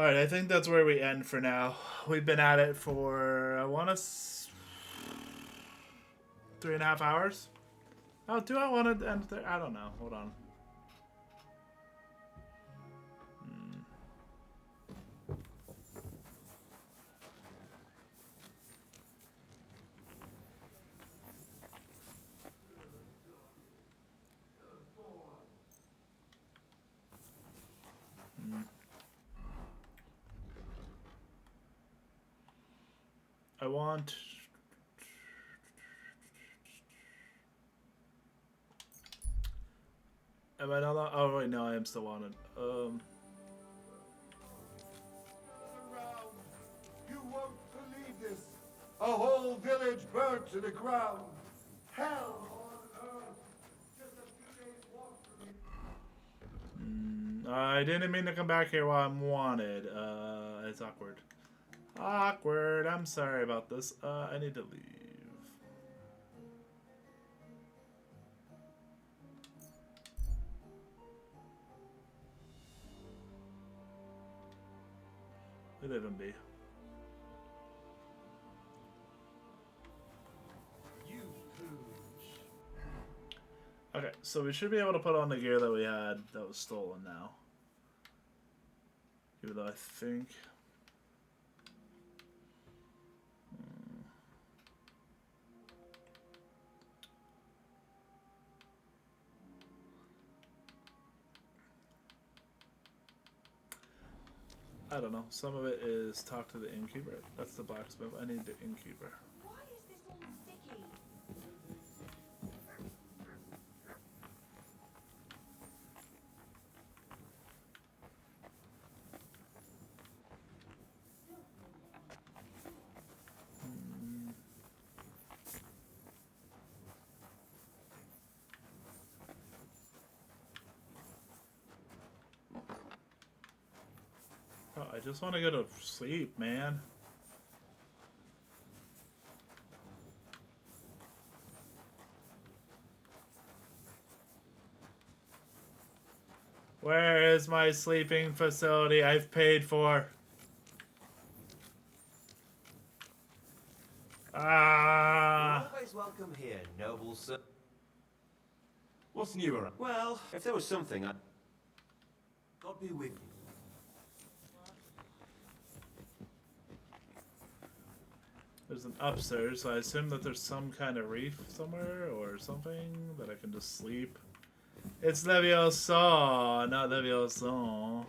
Alright, I think that's where we end for now. We've been at it for, I want to, 3.5 hours? Oh, do I want to end there? I don't know. Hold on. I want... Am I not? Oh wait, no, I am still wanted. Around. You won't believe this. A whole village burnt to the ground. Hell on earth. Just a few days walk from here. I didn't mean to come back here while I'm wanted. It's awkward. Awkward. I'm sorry about this. I need to leave. Who'd even be? Okay, so we should be able to put on the gear that we had that was stolen now. Even though I think... I don't know. Some of it is talk to the innkeeper. That's the blacksmith. I need the innkeeper. Why is this all sticky? Oh, I just want to go to sleep, man. Where is my sleeping facility I've paid for? Ah! You're always welcome here, noble sir. What's new around? Well, if there was something, God be with you. There's an upstairs, so I assume that there's some kind of reef somewhere or something that I can just sleep. It's Leviosa, not Leviosa.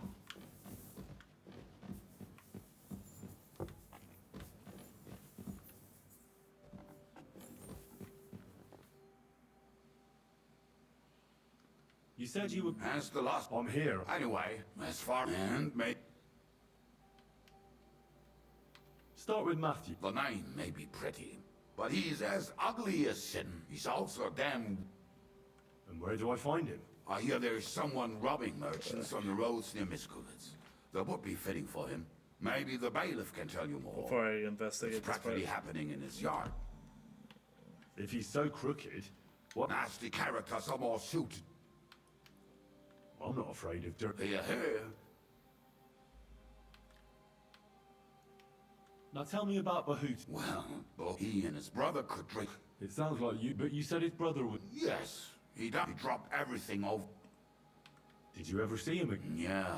You said you were... As the last... I'm here. Anyway, as far and may... Start with Matthew. The name may be pretty, but he's as ugly as sin. He's also damned... And where do I find him? I hear there's someone robbing merchants on the roads near Miskovitz. That would be fitting for him. Maybe the bailiff can tell you more. Before I investigate It's this practically part. happening in his yard. If he's so crooked, what? Nasty characters are more suited. I'm not afraid of dirt. Here, here. Now tell me about Bahut. Well, both he and his brother could drink. It sounds like you, but you said his brother would. Yes, he dropped everything over. Did you ever see him again? Yeah.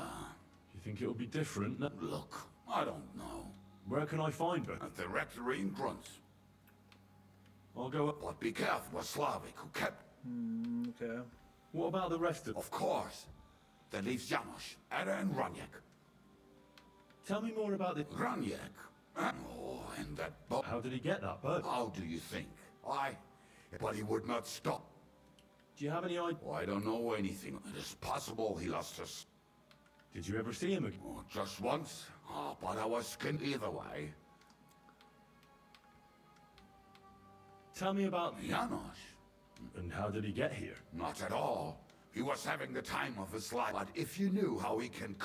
You think it'll be different? No. Look, I don't know. Where can I find her? At the rectory in Grunts. I'll go up. But be careful with Slavic, who kept... Okay. What about the rest of... Of course. That leaves Janos, Ada and Raniak. Tell me more about the... Raniak? Oh, and that boat. How did he get that boat? How do you think? But he would not stop. Do you have any idea? Oh, I don't know anything. It is possible he lost us. Did you ever see him again? Oh, just once. Oh, but I was skinned either way. Tell me about... Janos? And how did he get here? Not at all. He was having the time of his life. But if you knew how he can...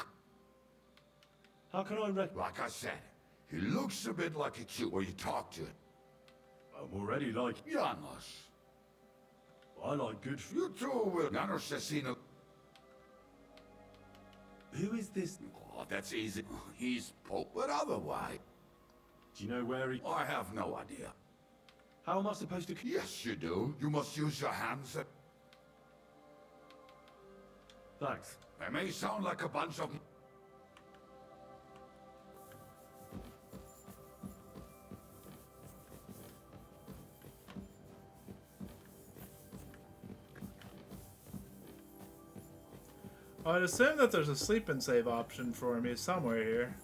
How can I Like I said, he looks a bit like a cute when you talk to him. I'm already like... Janos. I like good food. You too will. Janos has seen a... Who is this? Oh, that's easy. He's Pope, but otherwise, Do you know where he... I have no idea. How am I supposed to... Yes, you do. You must use your hands. Thanks. They may sound like a bunch of... I'd assume that there's a sleep and save option for me somewhere here.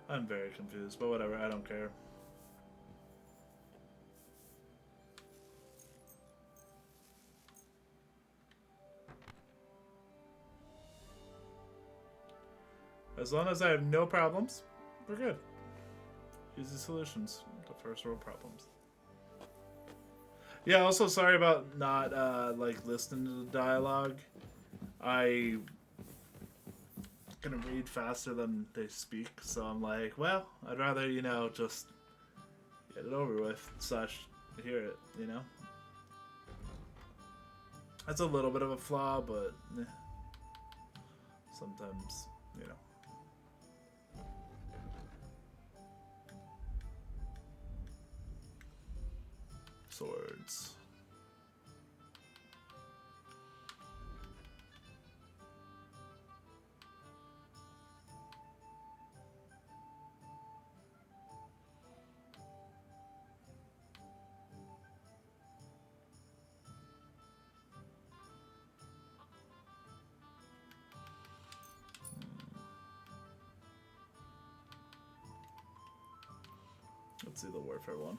I'm very confused, but whatever, I don't care. As long as I have no problems, we're good. Easy solutions to first world problems. Yeah, also sorry about not like listening to the dialogue. I can read faster than they speak, so I'm like, well, I'd rather, you know, just get it over with, / hear it, you know? That's a little bit of a flaw, but sometimes, you know. Swords. Let's see the warfare one.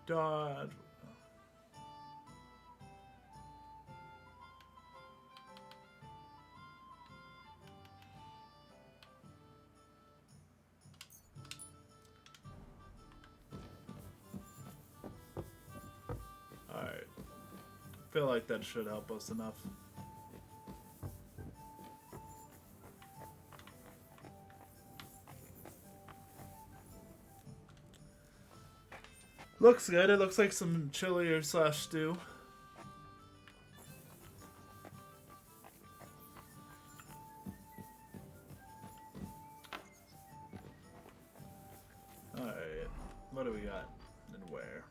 Dodge. Alright. Feel like that should help us enough. Looks good. It looks like some chili or / stew. Alright. What do we got? And where?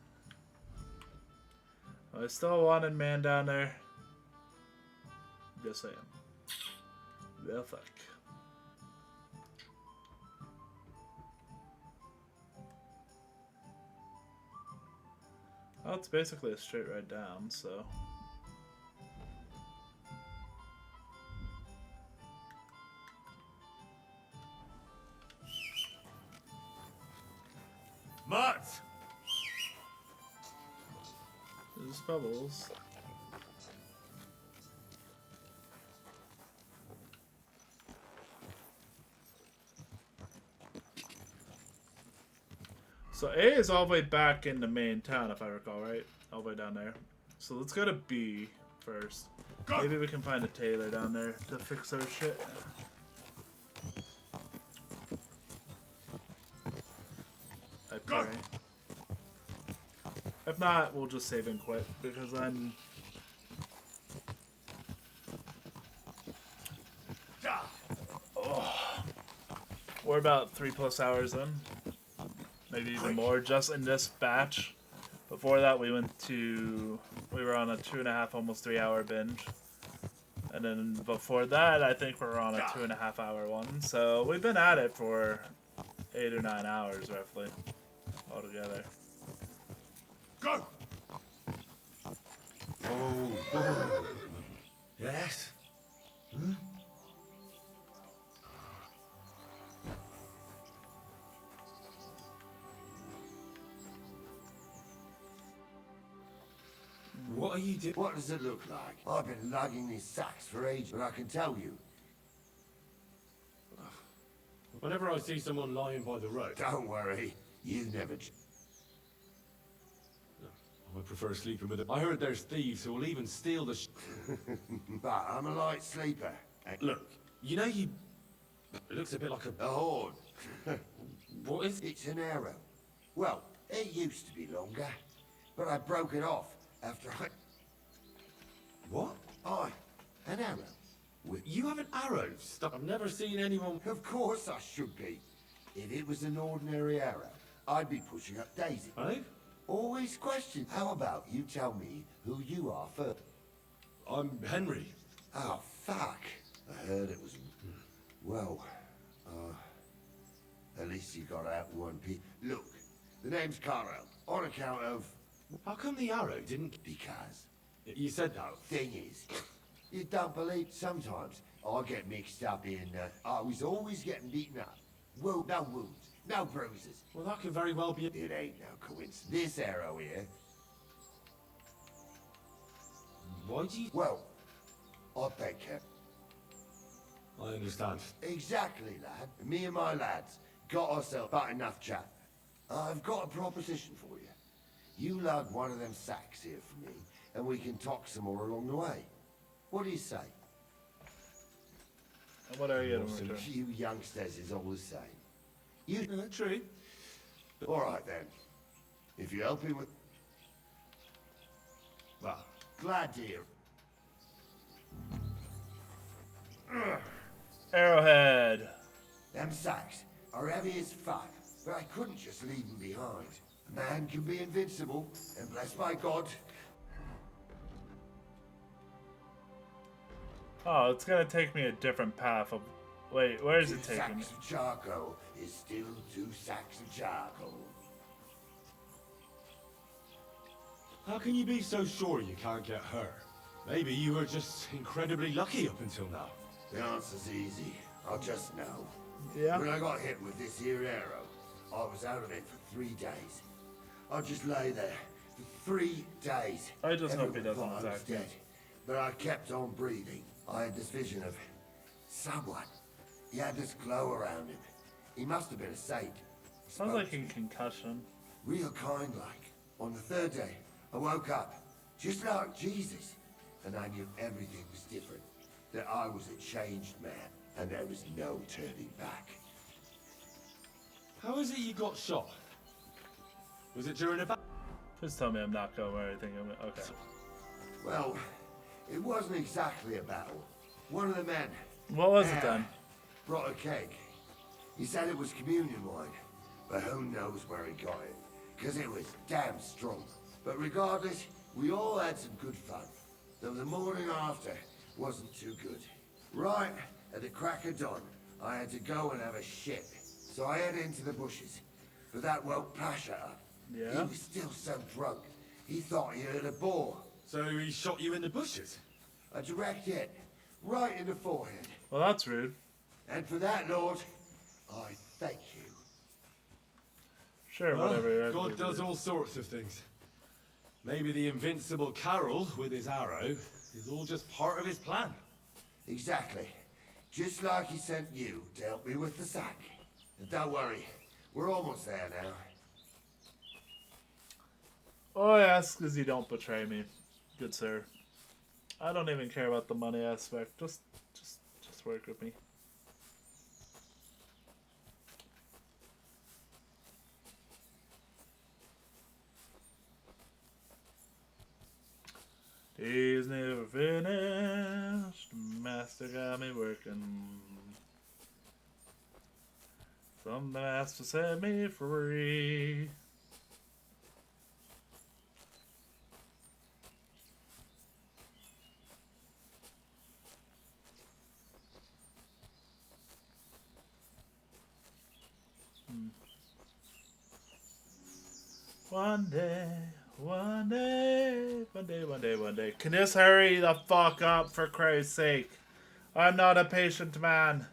Oh, I still wanted man down there. Just saying. The fuck. Well, it's basically a straight right down, so. Mutts! There's bubbles. So A is all the way back in the main town, if I recall, right? All the way down there. So let's go to B first. Go. Maybe we can find a tailor down there to fix our shit. I Go. pray. If not, we'll just save and quit, because I'm... Oh. We're about 3+ hours in. Maybe even more, just in this batch. Before that, we were on a 2.5, almost 3 hour binge. And then before that, I think we're on a 2.5 hour one. So we've been at it for 8 or 9 hours, roughly, altogether. Go! Oh. Yes? Hmm? What are you doing? What does it look like? I've been lugging these sacks for ages, but I can tell you. Whenever I see someone lying by the road, Don't worry, you never... I prefer sleeping with it. I heard there's thieves who will even steal the But I'm a light sleeper. Look, you know you... It looks a bit like A horn. What is... It's an arrow. Well, it used to be longer, but I broke it off after I... What? An arrow. You have an arrow stuck... I've never seen anyone... Of course I should be. If it was an ordinary arrow, I'd be pushing up Daisy. Eh? Always question. How about you tell me who you are first? I'm Henry. Oh, fuck. I heard it was... Well, at least you got out in one piece. Look, the name's Carl, on account of... How come the arrow didn't... Because. You said that. Thing is, you don't believe sometimes I get mixed up in... I was always getting beaten up. Well, no wounds, no bruises. Well, that could very well be... It ain't no coincidence. This arrow here... Why do you... Well, I beg you. I understand. Exactly, lad. Me and my lads got ourselves about enough chat. I've got a proposition for you. You lug one of them sacks here for me, and we can talk some more along the way. What do you say? And what are you in return? You youngsters is all the same. You... True. All right, then. If you help him with... Well, Glad to hear. Arrowhead. Them sacks are heavy as fuck, but I couldn't just leave them behind. A man can be invincible, and blessed by God... Oh, it's gonna take me a different path of... Wait, where is it taking me? Sacks of charcoal is still 2 sacks of charcoal. how can you be so sure you can't get hurt? Maybe you were just incredibly lucky up until now. The answer's easy. I'll just know. Yeah. When I got hit with this here arrow, I was out of it for 3 days. I just lay there for 3 days. I just hope he Everyone doesn't thought I was attack me. dead. But I kept on breathing. I had this vision of someone. He had this glow around him. He must have been a saint. Sounds like a concussion. Real kind like. On the 3rd day, I woke up, just like Jesus. And I knew everything was different. That I was a changed man, and there was no turning back. How is it you got shot? Was it during a battle? Please tell me I'm not going where I think I'm... Okay. Well, it wasn't exactly a battle. One of the men... What was it then? Brought a keg. He said it was communion wine, but who knows where he got it. Because it was damn strong. But regardless, we all had some good fun. Though the morning after wasn't too good. Right at the crack of dawn, I had to go and have a shit. So I headed into the bushes. But that woke Pasha up. Yeah? He was still so drunk. He thought he heard a boar. So he shot you in the bushes? A direct hit. Right in the forehead. Well, that's rude. And for that, Lord, I thank you. Sure, Well, whatever. God does all sorts of things. Maybe the invincible Carol with his arrow is all just part of his plan. Exactly. Just like he sent you to help me with the sack. And don't worry, we're almost there now. All I ask is you don't betray me, good sir. I don't even care about the money aspect. Just work with me. Days never finished. Master got me working. Some master set me free. One day, one day, one day, one day, one day. Can this hurry the fuck up, for Christ's sake? I'm not a patient man.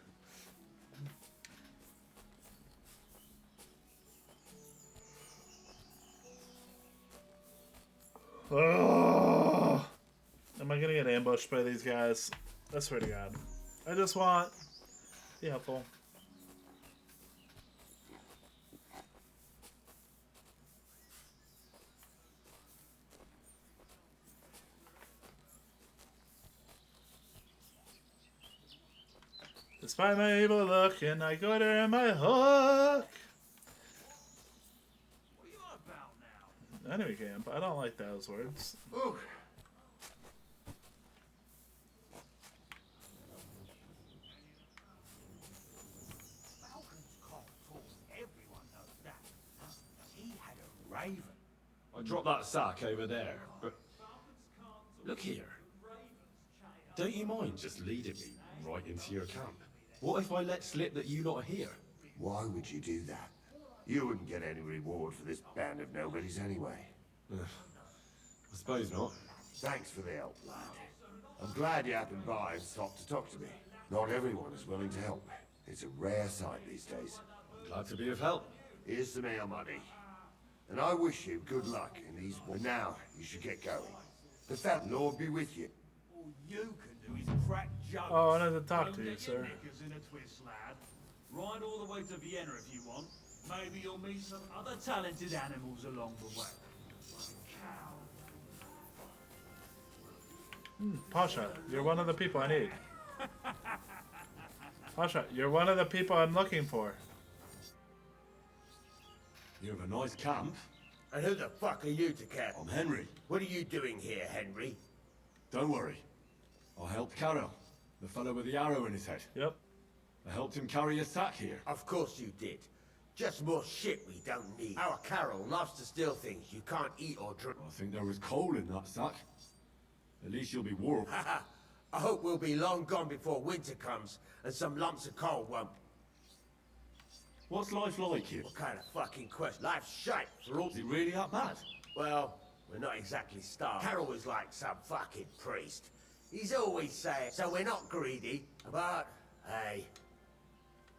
Ugh. Am I gonna get ambushed by these guys? I swear to God. I just want... Be helpful. Despite my evil look, and I got her in my hook. What are you on about now? Enemy camp. I don't like those words. Ooh. Falcon's cock talk. Everyone knows that. He had a raven. I dropped that sack over there, but look here. Don't you mind just leading me right into your camp? What if I let slip that you lot are here? Why would you do that? You wouldn't get any reward for this band of nobodies anyway. I suppose not. Thanks for the help, lad. I'm glad you happened by and stopped to talk to me. Not everyone is willing to help. It's a rare sight these days. Glad to be of help. Here's some ale money. And I wish you good luck in these... But now, you should get going. The fat Lord be with you. All you can do is crack jokes. Oh, I wanted to talk Don't to you, get your sir. knickers in a twist, lad. Ride all the way to Vienna if you want. Maybe you'll meet some other talented animals along the way. Cow. Pasha, you're one of the people I need. Pasha, you're one of the people I'm looking for. You have a nice camp. And who the fuck are you to care? I'm Henry. What are you doing here, Henry? Don't worry. I helped Carol, the fellow with the arrow in his head. Yep. I helped him carry a sack here. Of course you did. Just more shit we don't need. Our Carol loves to steal things you can't eat or drink. I think there was coal in that sack. At least you'll be warm. Haha. I hope we'll be long gone before winter comes and some lumps of coal won't. What's life like here? What kind of fucking question? Life's shite for all. Is it really that bad? Well, we're not exactly starved. Carol is like some fucking priest. He's always saying, so we're not greedy, but hey,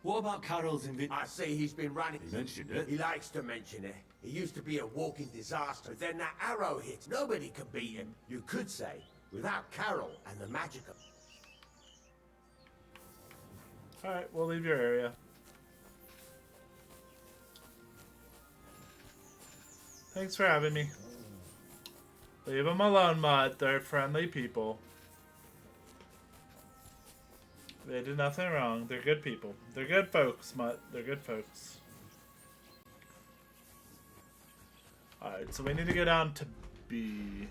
What about Carol's invi- I see he's been running. He mentioned it. He likes to mention it. He used to be a walking disaster. But then that arrow hit. Nobody can beat him. You could say, without Carol and the magic of... Alright, we'll leave your area. Thanks for having me. Leave them alone, Mutt. They're friendly people. They did nothing wrong. They're good people. They're good folks, Mutt. They're good folks. Alright, so we need to go down to B.